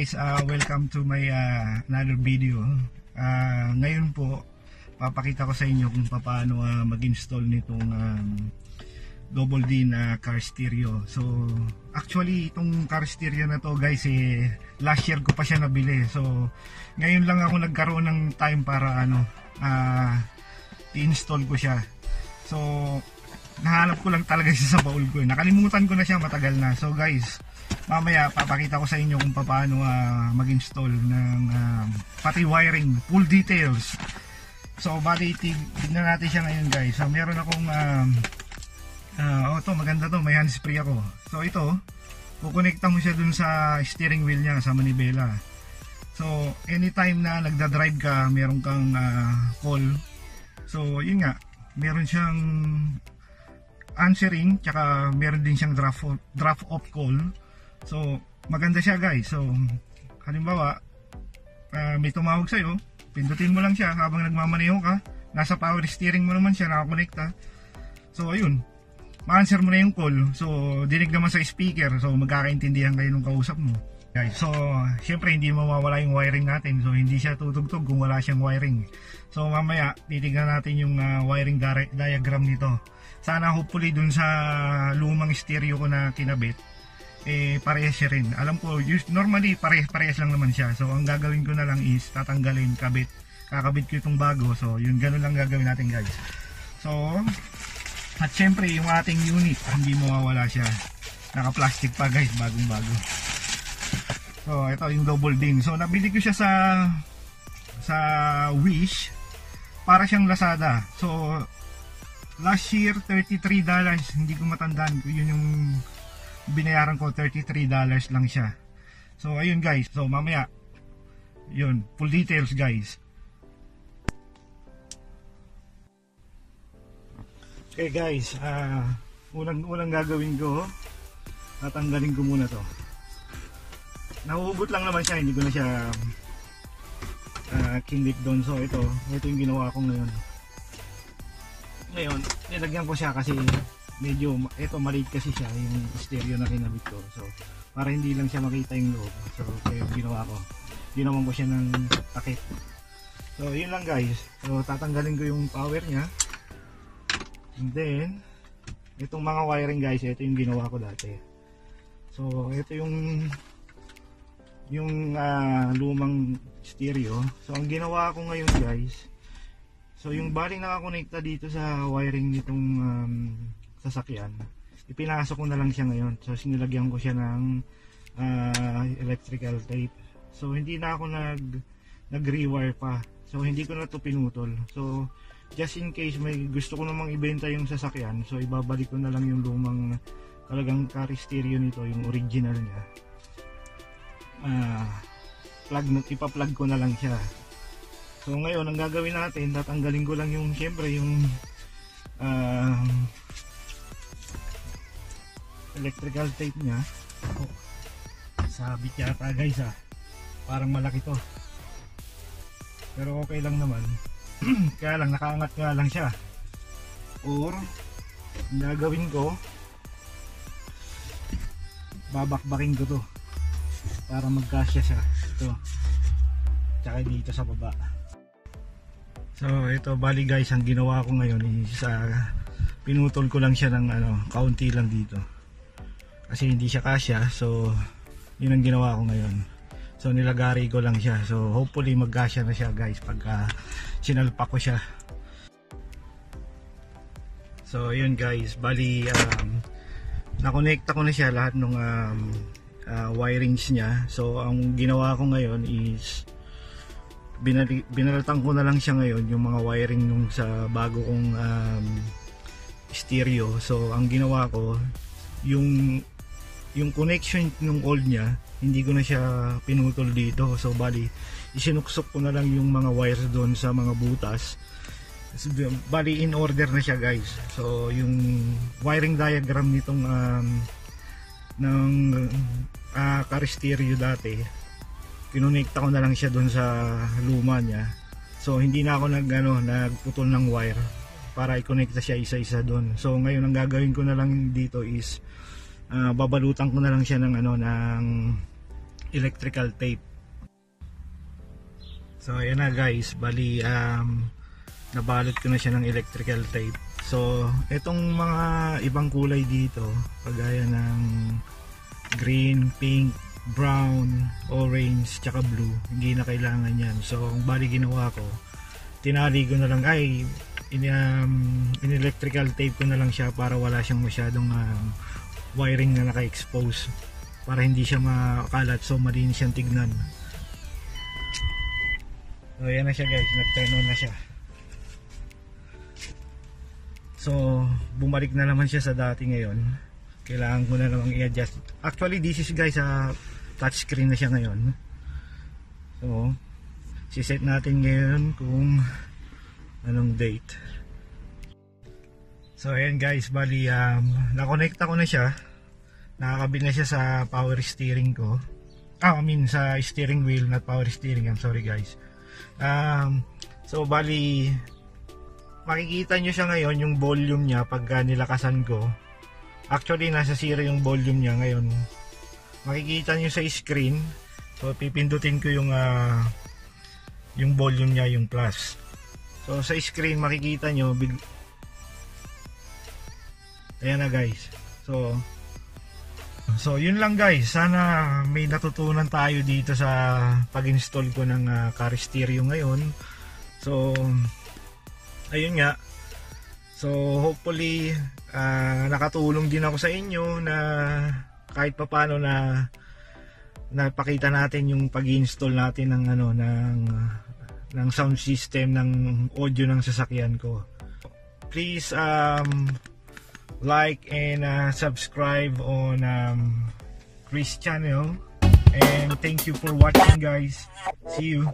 guys, welcome to my another video. Ngayon po, papakita ko sa inyo kung paano mag-install nitong double D na car stereo. So, actually itong car stereo na to guys, last year ko pa siya nabili. So, ngayon lang ako nagkaroon ng time para i-install ko siya. So, nahanap ko lang talaga siya sa baul ko. Nakalimutan ko na siya matagal na. So guys, mamaya papakita ko sa inyo kung paano mag-install ng pati wiring, full details. So bali tignan natin siya ngayon guys. So meron akong ito maganda to, may handsfree ako. So ito, kukonekta mo siya dun sa steering wheel niya sa manibela. So anytime na nagda-drive ka, meron kang call. So yun nga, meron siyang answering, tsaka meron din siyang drop off call. So maganda siya guys. So halimbawa may tumawag sa'yo, pindutin mo lang siya habang nagmamaneho ka, nasa power steering mo naman siya, nakakonekta. So ayun, ma-answer mo na yung call. So dinig naman sa speaker, so magkakaintindihan kayo ng kausap mo guys. So syempre hindi mawawala yung wiring natin. So hindi siya tutugtog kung wala siyang wiring. So mamaya titignan natin yung wiring diagram nito. Sana hopefully dun sa lumang stereo ko na kinabit, parehas siya rin. Alam ko, normally parehas lang naman siya. So ang gagawin ko na lang is tatanggalin, kakabit ko itong bago. So yun, ganun lang gagawin natin guys. So at syempre yung ating unit, hindi mawawala siya. Naka-plastic pa guys, bagong bago. So ito yung double DIN. So nabili ko siya sa Wish, para siyang Lazada. So last year $33, hindi ko matandaan, yun yung binayaran ko, $33 lang siya. So ayun guys, so mamaya yun, full details guys. Okay guys, unang gagawin ko, tatanggalin ko muna to. Nahuhugot lang naman siya, hindi ko na siya kinlik doon. So ito yung ginawa ko ngayon. Ngayon, nilagyan ko siya kasi medyo, ito maliit kasi siya yung stereo na kinabit ko. So, para hindi lang siya makita yung loob. So, kaya ginawa ko. Ginawan ko siya ng takip. So, yun lang guys. So, tatanggalin ko yung power niya. And then, itong mga wiring guys, ito yung ginawa ko dati. So, ito yung lumang stereo. So, ang ginawa ko ngayon guys, so yung bali nakakonekta dito sa wiring nitong sasakyan, ipinasok ko na lang siya ngayon. So sinilagyan ko siya ng electrical tape. So hindi na ako nag-rewire pa. So hindi ko na to pinutol. So just in case may gusto ko namang ibenta yung sasakyan, so ibabalik ko na lang yung lumang talagang car stereo nito, yung original niya. Ipa-plug ko na lang siya. So ngayon ang gagawin natin, tatanggalin ko lang yung syempre yung electrical tape niya. Sabit yata guys parang malaki to, pero okay lang naman. Kaya lang nakaangat nga lang siya. Or ang gagawin ko, babakbakin ko to para magkasya siya ito, tsaka dito sa baba. So ito bali guys, ang ginawa ko ngayon is pinutol ko lang siya ng kaunti lang dito kasi hindi siya kasya. So yun ang ginawa ko ngayon. So nilagari ko lang siya. So hopefully magkasya na siya guys pagka sinalpak ko siya. So yun guys, bali nakonekta ko na siya lahat ng wirings niya. So ang ginawa ko ngayon is binalatan ko na lang siya ngayon yung mga wiring nung sa bago kong stereo. So ang ginawa ko, yung connection nung old niya, hindi ko na siya pinutol dito. So bali isinuksok ko na lang yung mga wires doon sa mga butas. Bali in order na siya guys. So yung wiring diagram nitong ng car stereo dati, kinonekta ko na lang siya doon sa luma niya. So hindi na ako nagputol ng wire para i-connect siya isa-isa doon. So ngayon ang gagawin ko na lang dito is babalutan ko na lang siya ng electrical tape. So ayan na guys, bali nabalot ko na siya ng electrical tape. So itong mga ibang kulay dito, kagaya ng green, pink, brown, orange, tsaka blue, hindi na kailangan yan. So ang bali ginawa ko, tinali ko na lang, in-electrical tape ko na lang siya para wala siyang masyadong wiring na naka-expose, para hindi siya makalat, so malinis siyang tignan. So yan na siya guys, nag-turn on na siya. So bumalik na naman siya sa dati ngayon. Kailangan ko na namang i-adjust. Actually this is guys, touchscreen na siya ngayon. So siset natin ngayon kung anong date. So ayan guys, bali nakonekta ko na siya. Nakakabit na siya sa power steering ko. Sa steering wheel, not power steering. I'm sorry guys. So bali makikita nyo siya ngayon, yung volume niya pagka nilakasan ko. Actually nasa 0 yung volume niya ngayon. Makikita nyo sa screen. So pipindutin ko yung volume niya, yung plus. So sa screen makikita nyo, ayan na guys. So yun lang guys, sana may natutunan tayo dito sa pag-install ko ng car stereo ngayon. So ayun nga, so hopefully nakatulong din ako sa inyo na kahit papano na napakita natin yung pag-install natin ng ng sound system ng audio ng sasakyan ko. Please like and subscribe on Chris channel, and thank you for watching guys. See you.